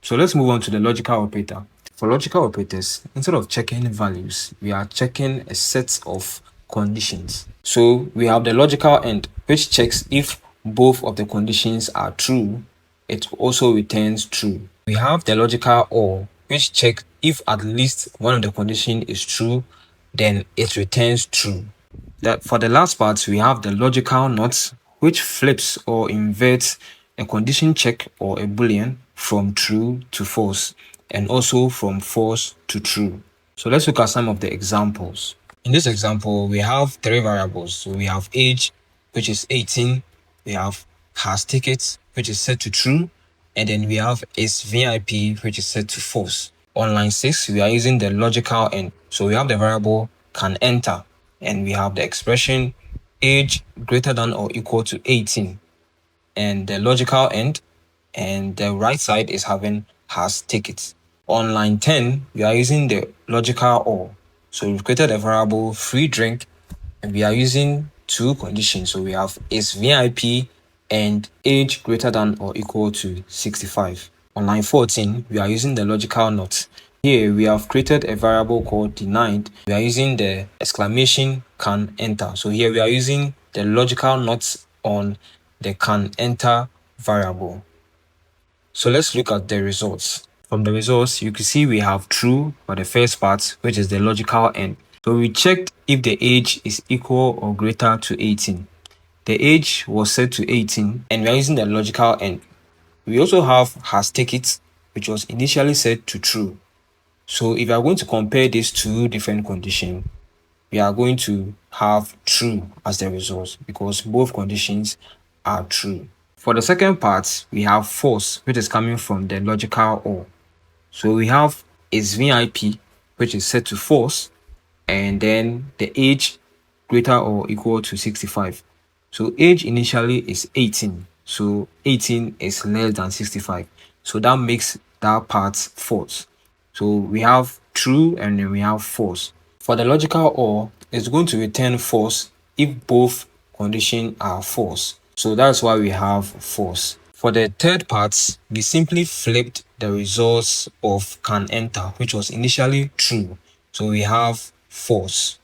So let's move on to the logical operator. For logical operators, instead of checking values, we are checking a set of conditions. So we have the logical end, which checks if both of the conditions are true. It also returns true. We have the logical or, which checks if at least one of the conditions is true, then it returns true. That for the last part, we have the logical not, which flips or inverts a condition check or a boolean from true to false, and also from false to true. So let's look at some of the examples. In this example, we have three variables. So we have age, which is 18. We have has tickets, which is set to true. And then we have is VIP, which is set to false. On line 6, we are using the logical end. So we have the variable can enter, and we have the expression age greater than or equal to 18, and the logical end, and the right side is having has tickets. On line 10, we are using the logical or. So we've created a variable free drink, and we are using two conditions. So we have is VIP and age greater than or equal to 65. On line 14, we are using the logical not. Here we have created a variable called denied. We are using the exclamation can enter. So here we are using the logical not on the can enter variable. So let's look at the results. From the results, you can see we have true for the first part, which is the logical end. So we checked if the age is equal or greater to 18. The age was set to 18, and we are using the logical end. We also have has tickets, which was initially set to true. So if you are going to compare these two different conditions, we are going to have true as the result because both conditions are true. For the second part, we have false, which is coming from the logical or. So we have is VIP, which is set to false, and then the age greater or equal to 65. So age initially is 18. So 18 is less than 65. So that makes that part false. So we have true and then we have false. For the logical or, it's going to return false if both conditions are false. So that's why we have false. For the third part, we simply flipped the results of can enter, which was initially true. So we have false.